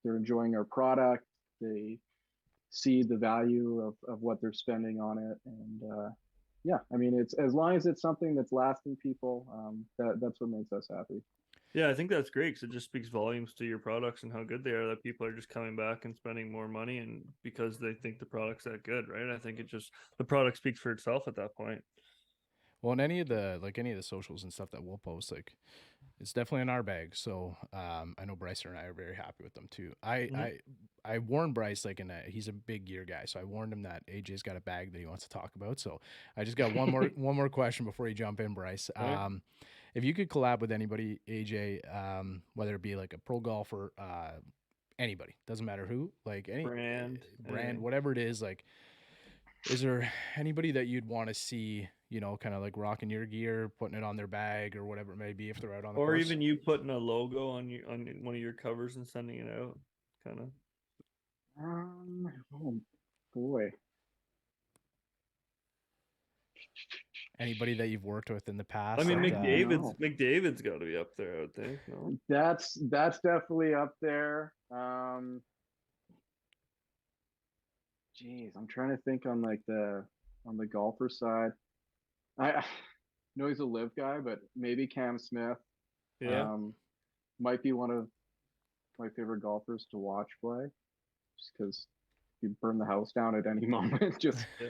they're enjoying our product, they see the value of what they're spending on it, yeah, I mean, it's as long as it's something that's lasting people, that's what makes us happy. Yeah, I think that's great because it just speaks volumes to your products and how good they are. That people are just coming back and spending more money, and because they think the product's that good, right? I think the product speaks for itself at that point. Well, in any of the socials and stuff that we'll post, like it's definitely in our bag. So I know Bryce and I are very happy with them too. Mhm. I warned Bryce he's a big gear guy, so I warned him that AJ's got a bag that he wants to talk about. So I just got one more question before you jump in, Bryce. Right. If you could collab with anybody, AJ, whether it be like a pro golfer, anybody, doesn't matter who, like any Brand, brand, whatever it is, like is there anybody that you'd want to see, kind of like rocking your gear, putting it on their bag or whatever it may be if they're out on the or course? even you putting a logo on one of your covers and sending it out, kind of. Oh boy. Anybody that you've worked with in the I past mean, that I don't know. McDavid's got to be up there, I would think. No, That's definitely up there. Geez, I'm trying to think on the golfer side. I know he's a live guy, but maybe Cam Smith. yeah, Um, might be one of my favorite golfers to watch play, just because you burn the house down at any moment. Just yeah.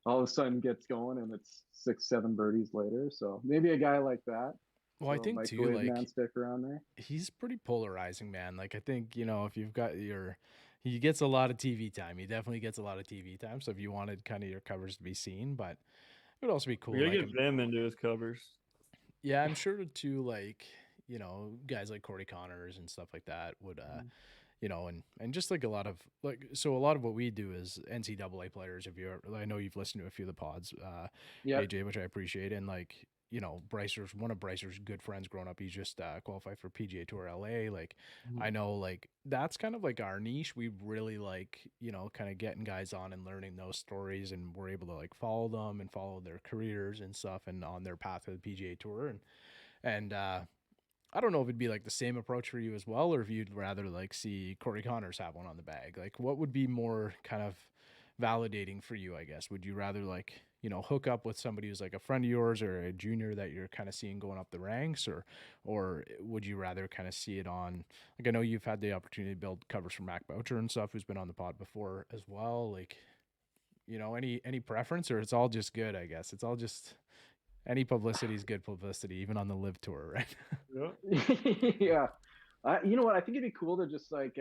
all of a sudden gets going, and it's 6, 7 birdies later. So maybe a guy like that. well, I So think too, microwave man like stick around there. he's pretty polarizing, man. Like I think, if you've got he gets a lot of TV time. He definitely gets a lot of TV time. So if you wanted kind of your covers to be seen, but it would also be We cool. gotta Like get Vim into his covers. yeah, I'm sure too, like, guys like Corey Connors and stuff like that would Mhm. and just like a lot of so a lot of what we do is NCAA players. If you're, I know you've listened to a few of the pods, Yep. AJ, which I appreciate, and like Brycer's one of Brycer's good friends growing up. He's just qualified for PGA Tour LA. Like Mhm. I know like that's kind of like our niche. We really like kind of getting guys on and learning those stories, and we're able to like follow them and follow their careers and stuff, and on their path to the PGA Tour and I don't know if it'd be like the same approach for you as well, or if you'd rather like see Corey Connors have one on the bag. Like, what would be more kind of validating for you? I guess. Would you rather like hook up with somebody who's like a friend of yours or a junior that you're kind of seeing going up the ranks, or would you rather kind of see it on? Like, I know you've had the opportunity to build covers for Mac Boucher and stuff, who's been on the pod before as well. Like, any preference, or it's all just good? I guess it's all just any publicity is good publicity, even on the live tour, right? Yeah. Yeah. You know what? I think it'd be cool to just like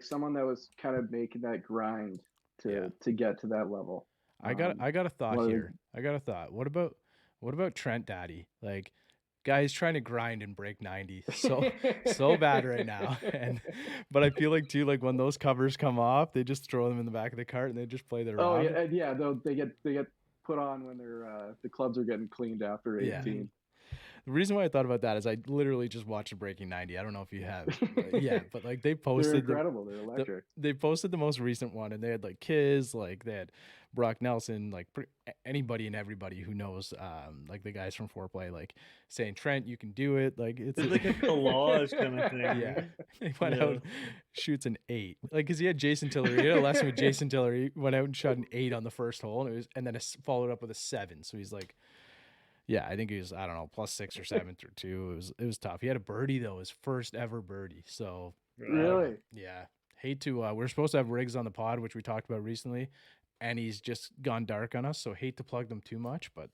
someone that was kind of making that grind Yeah. to get to that level. I got a thought One of the here. I got a thought. What about Trent Daddy? Like guy's trying to grind and break 90 so bad right now. And but I feel like too, like when those covers come off, they just throw them in the back of the cart and they just play their Oh yeah, round. and yeah. They get put on when the clubs are getting cleaned after Yeah. 18. The reason why I thought about that is I literally just watched a Breaking 90. I don't know if you have. Yeah, but like they They're posted incredible. They're electric. they posted the most recent one, and they had like Kiz, like they had Brock Nelson, like anybody and everybody who knows, like the guys from Foreplay, like saying Trent, you can do it. Like it's It's like a collage kind of thing. yeah. Right? He went Yeah. out, shoots an 8. Like, cause he had Jason Tillery. He had a lesson with Jason Tillery. Went out and shot an 8 on the first hole, and then followed up with a 7. So he's like, yeah, I think he was, I don't know, +6 or 7 through 2. It was tough. He had a birdie though, his first ever birdie. So I don't know. Really? Yeah. Hate to we're supposed to have Riggs on the pod, which we talked about recently, and he's just gone dark on us. So hate to plug them too much, but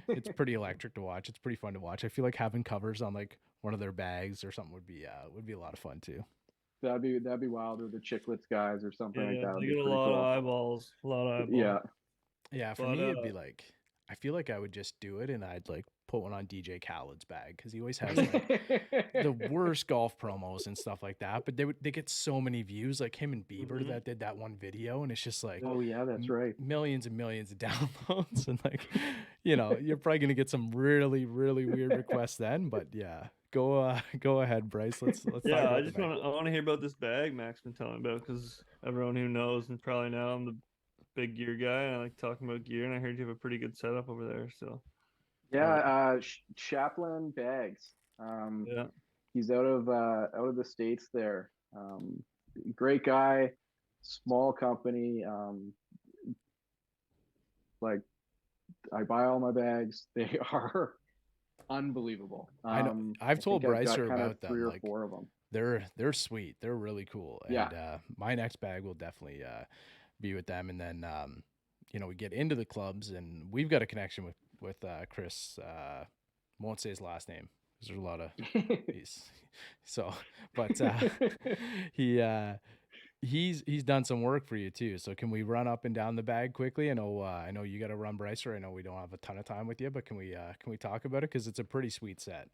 it's pretty electric to watch. It's pretty fun to watch. I feel like having covers on like one of their bags or something would be a lot of fun too. That'd be wild, or the Chicklets guys or something like Yeah, that. Would they be get a pretty lot of cool. eyeballs. A lot of eyeballs. Yeah. Yeah, for But me it'd be like I feel like I would just do it and I'd like put one on DJ Khaled's bag because he always has like the worst golf promos and stuff like that. But they get so many views, like him and Bieber Mhm. that did that one video, and it's just like Oh yeah, that's right. millions and millions of downloads, and like you're probably gonna get some really really weird requests then. But yeah, go ahead, Bryce. Let's talk yeah, about I the just bag. want to hear about this bag Max been telling me about because everyone who knows and probably now I'm the big gear guy. And I like talking about gear, and I heard you have a pretty good setup over there. So Yeah, Chaplin Bags. yeah, He's out of the States there. Great guy, small company. Like I buy all my bags. They are unbelievable. I know. I I've told think I've got Brycer kind of about them. 3 or Like 4 of them. they're sweet. They're really cool. Yeah. And my next bag will definitely be with them. And then we get into the clubs, and we've got a connection with Chris. Won't say his last name because there's a lot of but he's done some work for you too. So can we run up and down the bag quickly? I know you got to run, Brycer. I know we don't have a ton of time with you, but can we talk about it, because it's a pretty sweet set.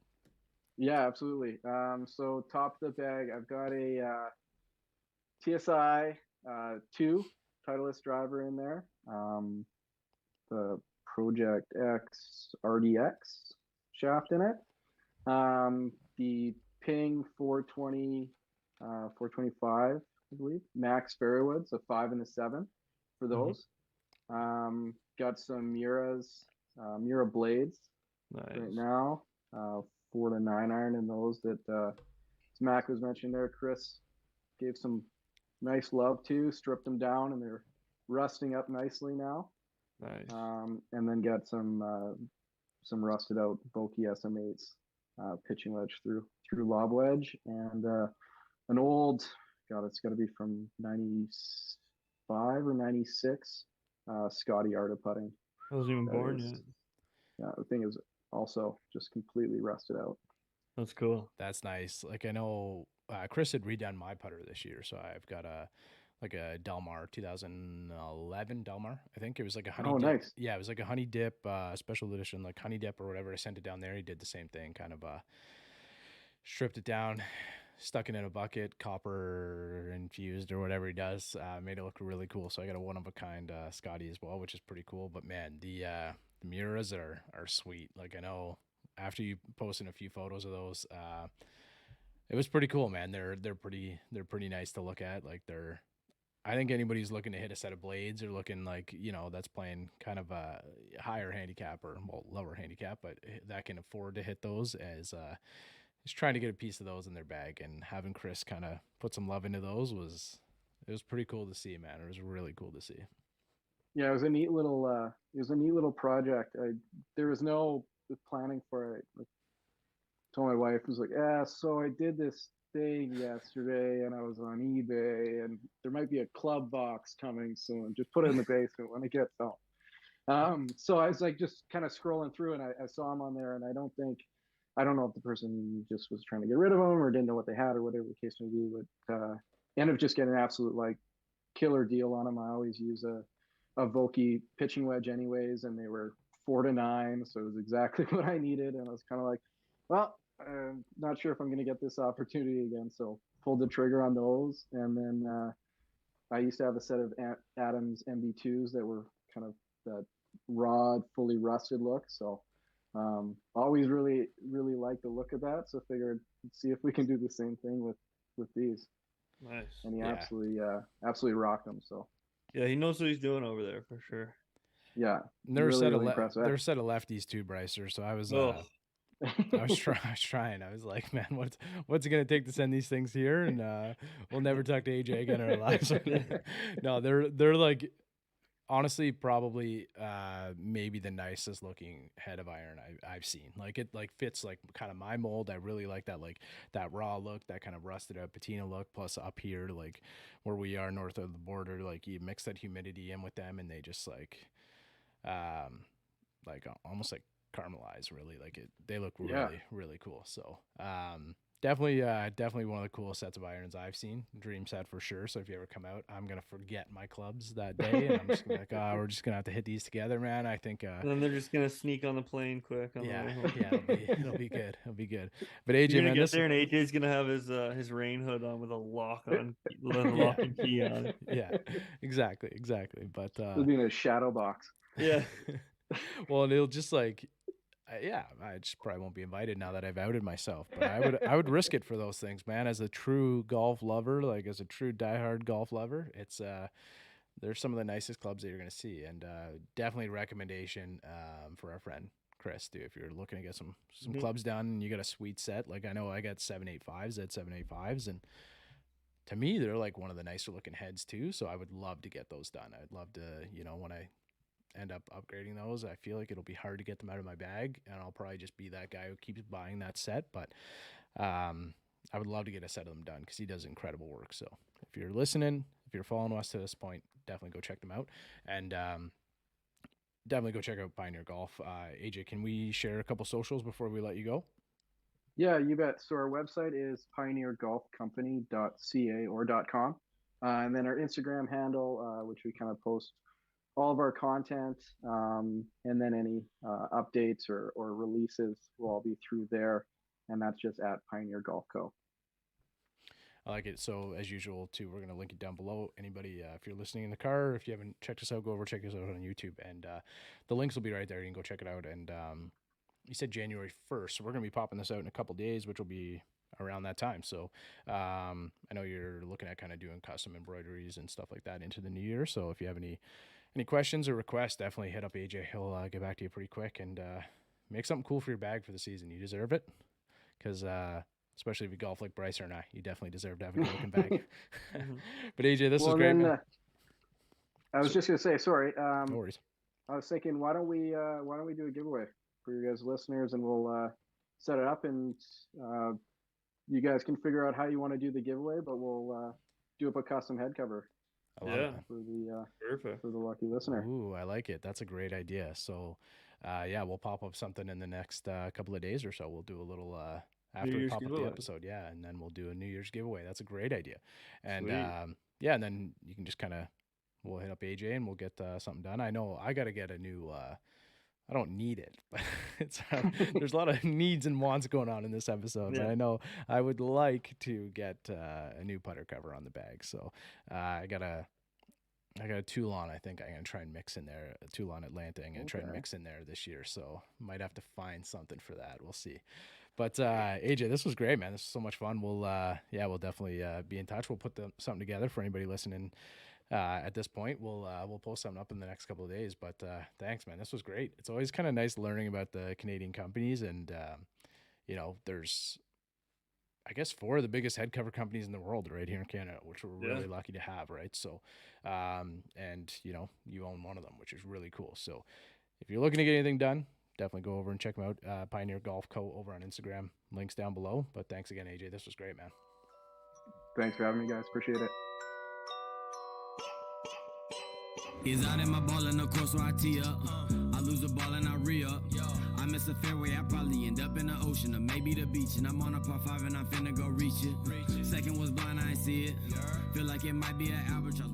Yeah, absolutely. So top of the bag, I've got a TSI 2 Titleist driver in there. The Project X RDX shaft in it. The Ping 420, 425, I believe. Max Fairwoods, a 5 and a 7 for those. Got some Mura blades right now. 4 to 9 iron in those that Mac was mentioning there. Chris gave some nice love to, stripped them down, and they're rusting up nicely now. Nice. And then got some rusted out Vokey SM8s pitching wedge through lob wedge, and an old, it's got to be from 95 or 96 Scotty Art of Putting. I wasn't even born yet. Yeah, the thing is also just completely rusted out. That's cool. That's nice. Like, I know Chris had redone my putter this year, so I've got a Delmar 2011 Delmar. I think it was like a honey dip. Nice. Yeah, it was like a honey dip special edition, like honey dip or whatever. I sent it down there. He did the same thing, kind of stripped it down, stuck it in a bucket, copper infused or whatever he does. Made it look really cool. So I got a one of a kind Scotty as well, which is pretty cool. But man, the Muras are sweet. Like, I know after you posted a few photos of those, it was pretty cool, man. They're pretty nice to look at. Like, I think anybody who's looking to hit a set of blades or looking like, that's playing kind of a higher handicap or lower handicap, but that can afford to hit those is trying to get a piece of those in their bag. And having Chris kind of put some love into those was pretty cool to see, man. It was really cool to see. Yeah, it was a neat little project. There was no planning for it. Like, told my wife, was like, so I did this thing yesterday, and I was on eBay, and there might be a club box coming soon. Just put it in the basement when it gets home. So I was like, just kind of scrolling through, and I saw him on there, and I don't know if the person just was trying to get rid of them or didn't know what they had or whatever the case may be, but ended up just getting an absolute like killer deal on them. I always use a Vokey pitching wedge anyways, and they were 4 to 9, so it was exactly what I needed. And I was kind of like, well, I'm not sure if I'm going to get this opportunity again, so pulled the trigger on those. And then I used to have a set of Adams MB2s that were kind of that raw, fully rusted look, so always really liked the look of that, so figured see if we can do the same thing with these. Nice. And he absolutely rocked them. So yeah, he knows what he's doing over there for sure. Yeah, they're really they're a set of lefties too, Brycer. So I was I was trying. I was like, man, what's it gonna take to send these things here? And we'll never talk to AJ again in our lives. No, they're like, honestly, probably maybe the nicest looking head of iron I've seen. Like, it like fits like kind of my mold. I really like that, like that raw look, that kind of rusted out patina look. Plus up here, like where we are north of the border, like you mix that humidity in with them, and they just like almost like caramelize, really. Like they look really cool. So definitely one of the coolest sets of irons I've seen. Dream set for sure. So if you ever come out, I'm gonna forget my clubs that day, and I'm just gonna be like, we're just gonna have to hit these together, man. I think and then they're just gonna sneak on the plane quick. It'll be good. It'll be good. But AJ, you're gonna man, get there, and AJ's gonna have his rain hood on with a lock on, lock and key on it. Yeah, exactly. But it'll be in a shadow box. Yeah. Well, and it'll just like, I just probably won't be invited now that I've outed myself. But I would risk it for those things, man. As a true golf lover, like as a true diehard golf lover, it's they're some of the nicest clubs that you're gonna see, and definitely recommendation for our friend Chris too. If you're looking to get some clubs done and you got a sweet set, like I know I got 785s at 785s, and to me they're like one of the nicer looking heads too. So I would love to get those done. I'd love to, when I end up upgrading those. I feel like it'll be hard to get them out of my bag, and I'll probably just be that guy who keeps buying that set. But I would love to get a set of them done because he does incredible work. So if you're listening, if you're following us to this point, definitely go check them out. And definitely go check out Pioneer Golf. AJ, can we share a couple socials before we let you go? Yeah, you bet. So our website is pioneergolfcompany.ca or .com. And then our Instagram handle, which we kind of post all of our content, and then any updates or releases will all be through there. And that's just at Pioneer Golf Co. I like it. So as usual, too, we're going to link it down below. Anybody, if you're listening in the car, if you haven't checked us out, go over, check us out on YouTube. And the links will be right there. You can go check it out. And you said January 1st. So we're going to be popping this out in a couple days, which will be around that time. So I know you're looking at kind of doing custom embroideries and stuff like that into the new year. So if you have any questions or requests, definitely hit up AJ. He'll get back to you pretty quick and make something cool for your bag for the season. You deserve it because especially if you golf like Bryce or I, you definitely deserve to have a good looking bag. But AJ, this was great. Man. I was just gonna say, sorry. No worries. I was thinking, why don't we do a giveaway for you guys listeners, and we'll set it up, and you guys can figure out how you want to do the giveaway, but we'll do up a custom head cover. I love it, for the lucky listener. Ooh, I like it. That's a great idea. So, yeah, we'll pop up something in the next couple of days or so. We'll do a little after we pop up the episode, yeah, and then we'll do a New Year's giveaway. That's a great idea. And yeah, and then you can just we'll hit up AJ and we'll get something done. I know I got to get a new. I don't need it, but it's there's a lot of needs and wants going on in this episode. Yeah. But I know I would like to get a new putter cover on the bag. So I got a Toulon. I think I'm gonna try and mix in there a Toulon Atlanta. I'm gonna try and mix in there this year. So might have to find something for that. We'll see. But AJ, this was great, man. This was so much fun. We'll we'll definitely be in touch. We'll put something together for anybody listening. At this point, we'll post something up in the next couple of days. But thanks, man. This was great. It's always kind of nice learning about the Canadian companies, and there's, I guess, 4 of the biggest head cover companies in the world right here in Canada, which we're really lucky to have, right? So, and you own one of them, which is really cool. So, if you're looking to get anything done, definitely go over and check them out. Pioneer Golf Co. over on Instagram. Links down below. But thanks again, AJ. This was great, man. Thanks for having me, guys. Appreciate it. Is out in my ball in the course, so I tee up. I lose the ball and I re-up. I miss a fairway, I probably end up in the ocean or maybe the beach. And I'm on a par 5 and I'm finna go reach it. Second was blind, I ain't see it. Feel like it might be an albatross.